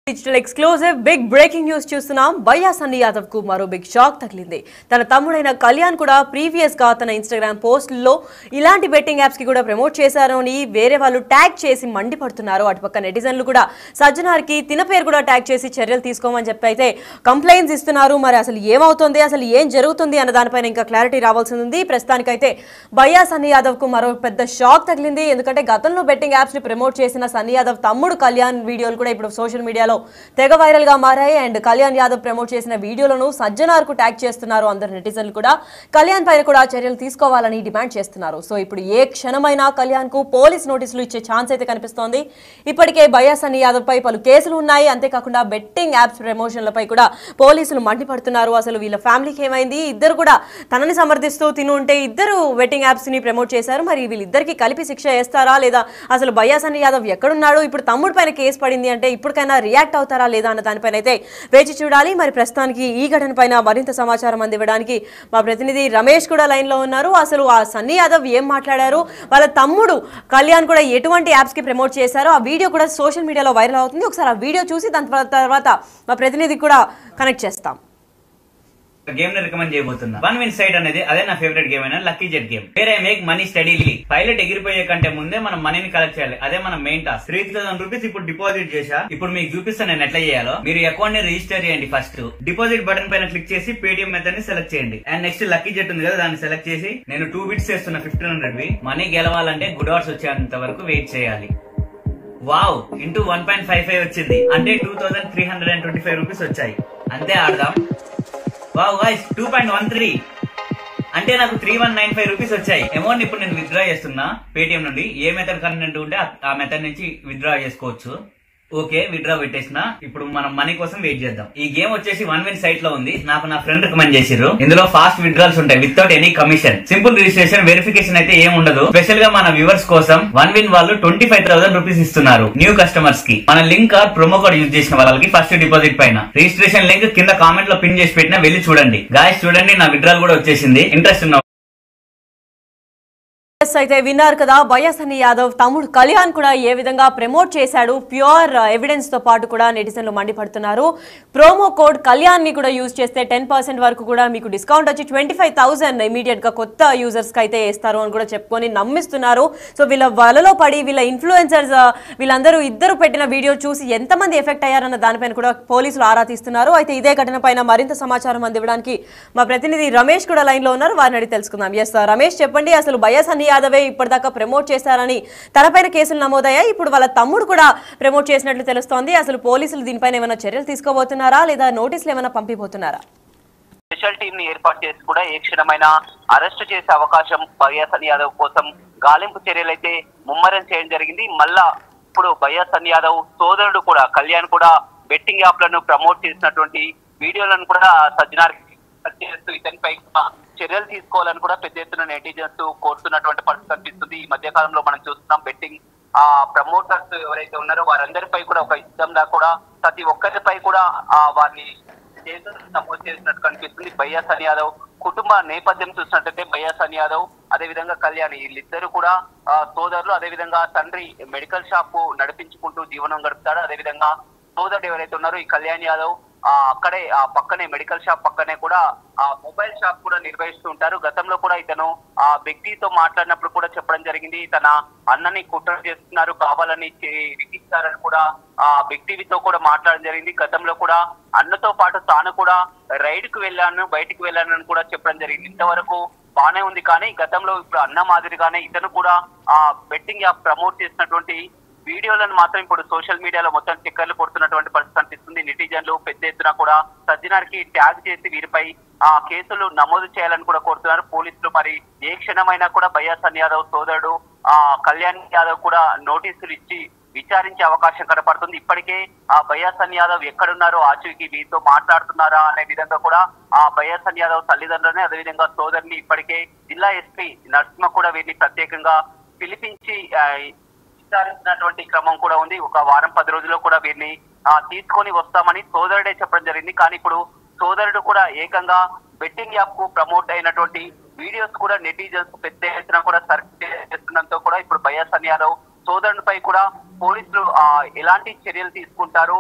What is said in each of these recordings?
Digital exclusive big breaking news చూస్తున్నాం. బయ్యా సన్నీ యాదవ్ కు మరో బిగ్ షాక్ తగిలింది. తన తమ్ముడైన కళ్యాణ్ కూడా ప్రీవియస్ గా తన ఇన్స్టాగ్రామ్ పోస్టుల్లో ఇలాంటి బెట్టింగ్ యాప్స్ కి కూడా ప్రమోట్ చేశారు అని వేరే వాళ్ళు ట్యాగ్ చేసి మండిపడుతున్నారు. అటుపక్క నెటిజన్లు కూడా సజ్జనార్కి తిన పేరు కూడా ట్యాగ్ చేసి చర్యలు తీసుకోమని చెప్పి అయితే కంప్లైంట్స్ ఇస్తున్నారు. మరి అసలు ఏమవుతుంది, అసలు ఏం జరుగుతుంది అన్న దానిపైన ఇంకా క్లారిటీ రావాల్సి ఉంది. ప్రస్తుతానికైతే బయ్యా సన్నీ యాదవ్ కు మరో పెద్ద షాక్ తగిలింది. ఎందుకంటే గతంలో బెట్టింగ్ యాప్స్ ని ప్రమోట్ చేసిన సన్నీ యాదవ్ తమ్ముడు కళ్యాణ్ వీడియోలు కూడా ఇప్పుడు సోషల్ మీడియాలో తెగ వైరల్ గా మారాయి. అండ్ కళ్యాణ్ యాదవ్ ప్రమోట్ చేసిన వీడియోలను సజ్జనార్ కు ట్యాగ్ చేస్తున్నారు. అందరు నెటిజన్లు కూడా కళ్యాణ్ పైన కూడా చర్యలు తీసుకోవాలని డిమాండ్ చేస్తున్నారు. సో ఇప్పుడు ఏ క్షణమైనా కళ్యాణ్ కు పోలీస్ నోటీసులు ఇచ్చే ఛాన్స్ అయితే కనిపిస్తోంది. ఇప్పటికే బయ్యా సన్నీ యాదవ్ పై పలు కేసులు ఉన్నాయి. అంతేకాకుండా బెట్టింగ్ యాప్స్ ప్రమోషన్లపై కూడా పోలీసులు మండిపడుతున్నారు. అసలు వీళ్ళ ఫ్యామిలీకి ఏమైంది, ఇద్దరు కూడా తనని సమర్థిస్తూ తిను ఉంటే ఇద్దరు బెట్టింగ్ యాప్స్ ని ప్రమోట్ చేశారు. మరి వీళ్ళిద్దరికి కలిపి శిక్ష వేస్తారా లేదా, అసలు బయ్యా సన్నీ యాదవ్ ఎక్కడున్నాడు, ఇప్పుడు తమ్ముడు పైన కేసు పడింది అంటే ఇప్పటికైనా రియాక్ట్ అవుతారా లేదా అన్న దానిపైన అయితే వేచి చూడాలి. మరి ప్రస్తుతానికి ఈ ఘటన పైన మరింత సమాచారం అందివ్వడానికి మా ప్రతినిధి రమేష్ కూడా లైన్ లో ఉన్నారు. అసలు ఆ సన్నీ యాదవ్ ఏం మాట్లాడారు, వాళ్ళ తమ్ముడు కళ్యాణ్ కూడా ఎటువంటి యాప్స్ కి ప్రమోట్ చేశారో ఆ వీడియో కూడా సోషల్ మీడియాలో వైరల్ అవుతుంది. ఒకసారి ఆ వీడియో చూసి దాని తర్వాత మా ప్రతినిధి కూడా కనెక్ట్ చేస్తాం. గేమ్ ని రికమెండ్ చేయబోతున్నా. వన్ విన్ సైడ్ అనేది అదే నా ఫేవరెట్ గేమ్ అయినా లక్కీ జెట్ గేమ్. వేరే మేక్ మనీ స్టడీలీ. పైలట్ ఎగిరిపోయే కంటే ముందే మనం మనీని కలెక్ట్ చేయాలి. అదే మన మెయిన్ టాస్క్. 3000 రూపీస్ ఇప్పుడు డిపాజిట్ చేశా. ఇప్పుడు మీకు చూపిస్తాను నేను ఎట్లా చేయాలో. మీరు అకౌంట్ ని రిజిస్టర్ చేయండి. ఫస్ట్ డిపాజిట్ బటన్ పైన క్లిక్ చేసి పేటిఎం మెథడ్ ని సెలెక్ట్ చేయండి. అండ్ నెక్స్ట్ లక్కీ జెట్ ఉంది కదా, దాన్ని సెలెక్ట్ చేసి నేను 2 బిట్స్ చేస్తున్నా 1500 మనీ గెలవాలంటే గుడ్ ఆర్ట్స్ వచ్చేంత వరకు వెయిట్ చేయాలి. వావ్, ఇంటూ 1.55 వచ్చింది. అంటే 2325 రూపీస్ వచ్చాయి. అంతే, ఆడదాం. వావ్ గైస్, 2.13 అంటే నాకు 3195 రూపీస్ వచ్చాయి. అమౌంట్ ఇప్పుడు నేను విత్డ్రా చేస్తున్నా పేటిఎం నుండి. ఏ మెథడ్ కన్వీనియంట్ ఉంటే ఆ మెథడ్ నుంచి విత్డ్రా చేసుకోవచ్చు. ఓకే, విత్డ్రా పెట్టేసిన. ఇప్పుడు మనం మనీ కోసం వెయిట్ చేద్దాం. ఈ గేమ్ వచ్చేసి వన్ విన్ సైట్ లో ఉంది. నాకు నా ఫ్రెండ్ రికమెండ్ చేసిర్రు. ఇందులో ఫాస్ట్ విత్డ్రాల్స్ ఉంటాయి without any commission. Simple registration, verification అయితే ఏం ఉండదు. స్పెషల్ గా మన వ్యూవర్స్ కోసం వన్ విన్ వాళ్ళు 25,000 రూపీస్ ఇస్తున్నారు న్యూ కస్టమర్స్ కి. మన లింక్ ప్రోమో కోడ్ యూజ్ చేసిన వాళ్ళకి ఫస్ట్ డిపాజిట్ పైన. రిజిస్ట్రేషన్ లింక్ కింద కామెంట్ లో పిన్ చేసి పెట్టినా వెళ్ళి చూడండి. గాయస్ చూడండి, నా విత్డ్రాల్ కూడా వచ్చేసింది. ఇంట్రెస్ట్ ఉన్న అయితే విన్నారు కదా, బయ్యా సన్నీ యాదవ్ తమ్ముడు కళ్యాణ్ కూడా ఏ విధంగా ప్రమోట్ చేశాడు. ప్యూర్ ఎవిడెన్స్ తో పాటు కూడా నెటిజన్లు మండిపడుతున్నారు. ప్రోమో కోడ్ కళ్యాణ్ ని కూడా యూజ్ చేస్తే 10% వరకు కూడా మీకు డిస్కౌంట్ వచ్చి 25,000 ఇమీడియట్ గా కొత్త యూజర్స్ కి అయితే వేస్తారు అని కూడా చెప్పుకొని నమ్మిస్తున్నారు. సో వీళ్ళ వలలో పడి వీళ్ళ ఇన్ఫ్లుయెన్సర్స్ వీళ్ళందరూ ఇద్దరు పెట్టిన వీడియో చూసి ఎంతమంది ఎఫెక్ట్ అయ్యారన్న దానిపైన కూడా పోలీసులు ఆరా తీస్తున్నారు. అయితే ఇదే ఘటన పైన మరింత సమాచారం అందివ్వడానికి మా ప్రతినిధి రమేష్ కూడా లైన్ లో ఉన్నారు. వారిని అడిగి తెలుసుకుందాం. ఎస్ రమేష్, చెప్పండి, అసలు బయ్యా సన్నీ యాదవే ఇప్పటిదాకా ప్రమోట్ చేశారని తనపైన కేసులు నమోదయ్యాయి. ఇప్పుడు వాళ్ళ తమ్ముడు కూడా ప్రమోట్ చేసినట్లు తెలుస్తోంది. అసలు పోలీసులు దీనిపైన ఏమైనా చర్యలు తీసుకోబోతున్నారా లేదా నోటీసులు ఏమైనా పంపిపోతున్నారా? స్పెషల్ టీమ్ ని ఏర్పాటు చేసి కూడా ఏ క్షణమైనా అరెస్ట్ చేసే అవకాశం బయ్యా సన్నీ యాదవ్ కోసం గాలింపు చర్యలు అయితే ముమ్మరం చేయడం జరిగింది. మళ్ళా ఇప్పుడు బయ్యా సన్నీ యాదవ్ సోదరుడు కూడా కళ్యాణ్ కూడా బెట్టింగ్ యాప్లను ప్రమోట్ చేసినటువంటి వీడియోలను కూడా సజ్జనార్ చేస్తూ ఇతనిపై చర్యలు తీసుకోవాలని కూడా పెద్ద ఎత్తున నెటిజన్స్ కోరుతున్నటువంటి పరిస్థితి కనిపిస్తుంది. ఈ మధ్య కాలంలో మనం చూస్తున్నాం బెట్టింగ్ ప్రమోటర్స్ ఎవరైతే ఉన్నారో వారందరిపై కూడా ఒక యుద్ధంలా కూడా ప్రతి ఒక్కరిపై కూడా వారిని కేసులు నమోదు చేసినట్టు కనిపిస్తుంది. బయ్యా సన్నీ యాదవ్ కుటుంబ నేపథ్యం చూసినట్టయితే బయ్యా సన్నీ యాదవ్ అదేవిధంగా కళ్యాణ్ వీళ్ళిద్దరు కూడా సోదరులు. అదేవిధంగా తండ్రి మెడికల్ షాప్ నడిపించుకుంటూ జీవనం గడుపుతాడు. అదేవిధంగా సోదరుడు ఎవరైతే ఉన్నారో ఈ కళ్యాణ్ యాదవ్ అక్కడే పక్కనే మెడికల్ షాప్ పక్కనే కూడా మొబైల్ షాప్ కూడా నిర్వహిస్తూ ఉంటారు. గతంలో కూడా ఇతను ఆ వ్యక్తితో మాట్లాడినప్పుడు కూడా చెప్పడం జరిగింది, తన అన్నని కుట్ర చేస్తున్నారు, కావాలని ఇరికిస్తారని కూడా ఆ వ్యక్తితో కూడా మాట్లాడడం జరిగింది. గతంలో కూడా అన్నతో పాటు తాను కూడా రైడ్ కు వెళ్ళాను, బయటికి వెళ్ళానని కూడా చెప్పడం జరిగింది. ఇంతవరకు బానే ఉంది. కానీ గతంలో ఇప్పుడు అన్న మాదిరిగానే ఇతను కూడా ఆ బెట్టింగ్ యాప్ ప్రమోట్ చేసినటువంటి వీడియోలను మాత్రం ఇప్పుడు సోషల్ మీడియాలో మొత్తం చక్కర్లు కొడుతున్నటువంటి పరిస్థితి కనిపిస్తుంది. నెటిజన్లు పెద్ద ఎత్తున కూడా సజ్జనార్కి ట్యాగ్ చేసి వీరిపై కేసులు నమోదు చేయాలని కూడా కోరుతున్నారు పోలీసులు. మరి ఏ క్షణమైనా కూడా బయ్యా సన్నీ యాదవ్ సోదరుడు కళ్యాణ్ యాదవ్ కూడా నోటీసులు ఇచ్చి విచారించే అవకాశం కనపడుతుంది. ఇప్పటికే బయ్యా సన్నీ యాదవ్ ఎక్కడున్నారో ఆచూకీ వీరితో మాట్లాడుతున్నారా అనే విధంగా కూడా బయ్యా సన్నీ యాదవ్ తల్లిదండ్రులని అదేవిధంగా సోదరుని ఇప్పటికే జిల్లా ఎస్పీ నరసింహ కూడా వీరిని ప్రత్యేకంగా పిలిపించి విచారించినటువంటి క్రమం కూడా ఉంది. ఒక వారం 10 రోజుల్లో కూడా వీరిని తీసుకొని వస్తామని సోదరుడే చెప్పడం జరిగింది. కానీ ఇప్పుడు సోదరుడు కూడా ఏకంగా బెట్టింగ్ యాప్ కు ప్రమోట్ అయినటువంటి వీడియోస్ కూడా నెటిజన్స్ పెద్ద ఎత్తున కూడా సర్చ్ చేస్తుండటంతో కూడా ఇప్పుడు బయ్యా సన్నీ యాదవ్ సోదరునిపై కూడా పోలీసులు ఎలాంటి చర్యలు తీసుకుంటారు,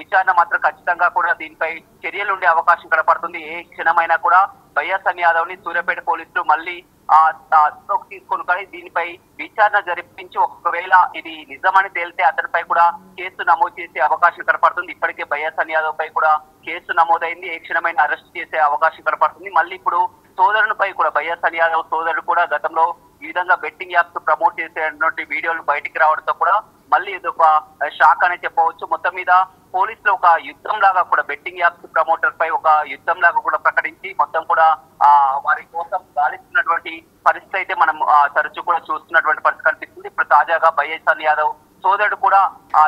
విచారణ మాత్రం ఖచ్చితంగా కూడా దీనిపై చర్యలు ఉండే అవకాశం కనపడుతుంది. ఏ క్షణమైనా కూడా బయ్యాసన్ యాదవ్ ని సూర్యాపేట పోలీసులు మళ్ళీ తీసుకొని కానీ దీనిపై విచారణ జరిపించి ఒకవేళ ఇది నిజమని తేలితే అతనిపై కూడా కేసు నమోదు చేసే అవకాశం కనపడుతుంది. ఇప్పటికే బయ్యాసన్ యాదవ్ పై కూడా కేసు నమోదైంది. ఏ క్షణమైన అరెస్ట్ చేసే అవకాశం కనపడుతుంది. మళ్ళీ ఇప్పుడు సోదరునిపై కూడా బయ్యాసన్ యాదవ్ సోదరుడు కూడా గతంలో ఈ విధంగా బెట్టింగ్ యాప్స్ ప్రమోట్ చేసేటువంటి వీడియోలు బయటికి రావడంతో కూడా మళ్ళీ ఇది ఒక షాక్ అనే చెప్పవచ్చు. మొత్తం మీద పోలీసులు ఒక యుద్ధం లాగా కూడా బెట్టింగ్ యాప్స్ ప్రమోటర్ పై ఒక యుద్ధం లాగా కూడా ప్రకటించి మొత్తం కూడా వారి కోసం గాలిస్తున్నటువంటి పరిస్థితి అయితే మనం తరచూ కూడా చూస్తున్నటువంటి పరిస్థితి కనిపిస్తుంది. ఇప్పుడు తాజాగా బయ్యాసన్ యాదవ్ సోదరుడు కూడా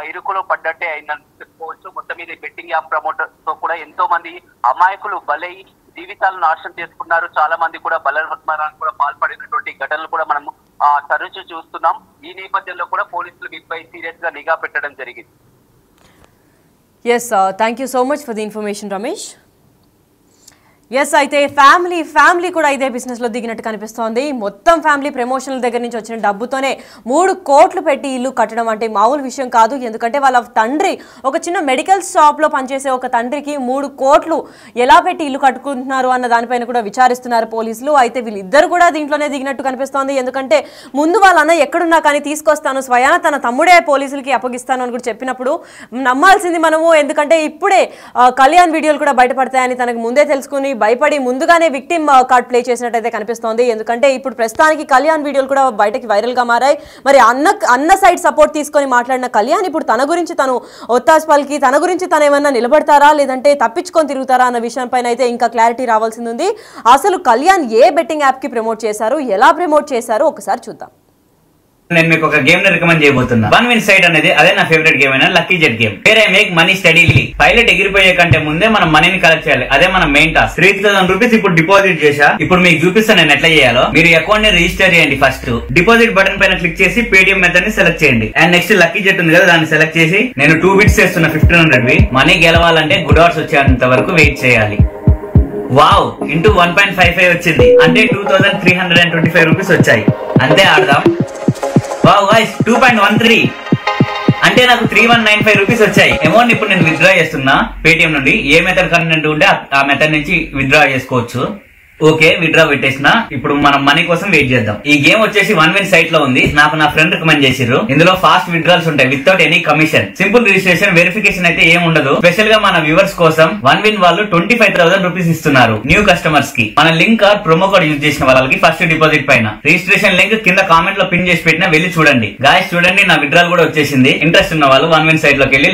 ఇరుకులో పడ్డట్టే అయిందని చెప్పుకోవచ్చు. మొత్తం మీద బెట్టింగ్ యాప్ ప్రమోటర్ తో కూడా ఎంతో మంది అమాయకులు బలై జీవితాలను నాశనం చేసుకున్నారు. చాలా మంది కూడా బలవత్మరానికి కూడా పాల్పడినటువంటి ఘటనలు కూడా మనం తరచూ చూస్తున్నాం. ఈ నేపథ్యంలో కూడా పోలీసులు వీటిపై సీరియస్ గా నిఘా పెట్టడం జరిగింది. Yes, thank you so much for the information Ramesh. Yes, అయితే ఫ్యామిలీ కూడా ఇదే బిజినెస్లో దిగినట్టు కనిపిస్తోంది. మొత్తం ఫ్యామిలీ ప్రమోషన్ల దగ్గర నుంచి వచ్చిన డబ్బుతోనే 3 కోట్లు పెట్టి ఇల్లు కట్టడం అంటే మామూలు విషయం కాదు. ఎందుకంటే వాళ్ళ తండ్రి ఒక చిన్న మెడికల్ షాప్లో పనిచేసే ఒక తండ్రికి 3 కోట్లు ఎలా పెట్టి ఇల్లు కట్టుకుంటున్నారు అన్న దానిపైన కూడా విచారిస్తున్నారు పోలీసులు. అయితే వీళ్ళిద్దరు కూడా దీంట్లోనే దిగినట్టు కనిపిస్తోంది. ఎందుకంటే ముందు వాళ్ళ అన్న ఎక్కడున్నా కానీ తీసుకొస్తాను, స్వయాన తన తమ్ముడే పోలీసులకి అప్పగిస్తాను అని కూడా చెప్పినప్పుడు నమ్మాల్సింది మనము. ఎందుకంటే ఇప్పుడే కళ్యాణ్ వీడియోలు కూడా బయటపడతాయని తనకు ముందే తెలుసుకుని భయపడి ముందుగానే విక్టిమ్ కార్డ్ ప్లే చేసినట్టయితే కనిపిస్తోంది. ఎందుకంటే ఇప్పుడు ప్రస్తుతానికి కళ్యాణ్ వీడియోలు కూడా బయటకి వైరల్ గా మారాయి. మరి అన్న సైడ్ సపోర్ట్ తీసుకొని మాట్లాడిన కళ్యాణ్ ఇప్పుడు తన గురించి తను ఒత్తాస్ పలికి తన గురించి తను ఏమన్నా నిలబడతారా లేదంటే తప్పించుకొని తిరుగుతారా అన్న విషయం పైన అయితే ఇంకా క్లారిటీ రావాల్సింది ఉంది. అసలు కళ్యాణ్ ఏ బెట్టింగ్ యాప్ కి ప్రమోట్ చేశారు, ఎలా ప్రమోట్ చేశారు ఒకసారి చూద్దాం. నేను మీకు ఒక గేమ్ ని రికమెండ్ చేయబోతున్నా. వన్ విన్ సైట్ అనేది అదే నా ఫేవరెట్ గేమ్ అయినా lucky jet game. Where I make money steadily. Pilot ఎగిరిపోయే కంటే ముందే మనం మనీని కలెక్ట్ చేయాలి. అదే మన మెయిన్ టాస్క్. 3000 రూపీస్ ఇప్పుడు డిపాజిట్ చేశా. ఇప్పుడు మీకు చూపిస్తాను నేను ఎట్లా చేయాలో. మీరు అకౌంట్ ని రిజిస్టర్ చేయండి. ఫస్ట్ డిపాజిట్ బటన్ పైన క్లిక్ చేసి పేటిఎం మెథడ్ ని సెలెక్ట్ చేయండి. అండ్ నెక్స్ట్ లక్కీ జెట్ ఉంది కదా, దాన్ని సెలెక్ట్ చేసి నేను 2 బిట్స్ చేస్తున్నా 1500 మనీ గెలవాలంటే గుడ్ ఆర్స్ వచ్చేంత వరకు వెయిట్ చేయాలి. వావ్, ఇంటూ 1.55 వచ్చింది. అంటే 2325 రూపీస్ వచ్చాయి. అంతే, ఆడదాం. వావ్ గైస్, 2.13 అంటే నాకు 3195 రూపీస్ వచ్చాయి. అమౌంట్ ఇప్పుడు నేను విత్డ్రా చేస్తున్నా పేటిఎం నుండి. ఏ మెథడ్ కన్వీనియంట్ ఉంటే ఆ మెథడ్ నుంచి విత్డ్రా చేసుకోవచ్చు. ఓకే, విత్డ్రా పెట్టేసిన. ఇప్పుడు మనం మనీ కోసం వెయిట్ చేద్దాం. ఈ గేమ్ వచ్చేసి వన్ విన్ సైట్ లో ఉంది. నాకు నా ఫ్రెండ్ రికమెండ్ చేసిర్రు. ఇందులో ఫాస్ట్ విత్డ్రాల్స్ ఉంటాయి without any commission. Simple registration, verification అయితే ఏం ఉండదు. స్పెషల్ గా మన వ్యూవర్స్ కోసం వన్ విన్ వాళ్ళు 25,000 రూపీస్ ఇస్తున్నారు న్యూ కస్టమర్స్ కి. మన లింక్ ప్రోమో కోడ్ యూజ్ చేసిన వాళ్ళకి ఫస్ట్ డిపాజిట్ పైన. రిజిస్ట్రేషన్ లింక్ కింద కామెంట్ లో పిన్ చేసి పెట్టినా వెళ్ళి చూడండి. గాయస్ చూడండి, నా విత్డ్రాల్ కూడా వచ్చేసింది. ఇంట్రెస్ట్ ఉన్న వాళ్ళు వన్ విన్ సైట్ లోకి వెళ్ళి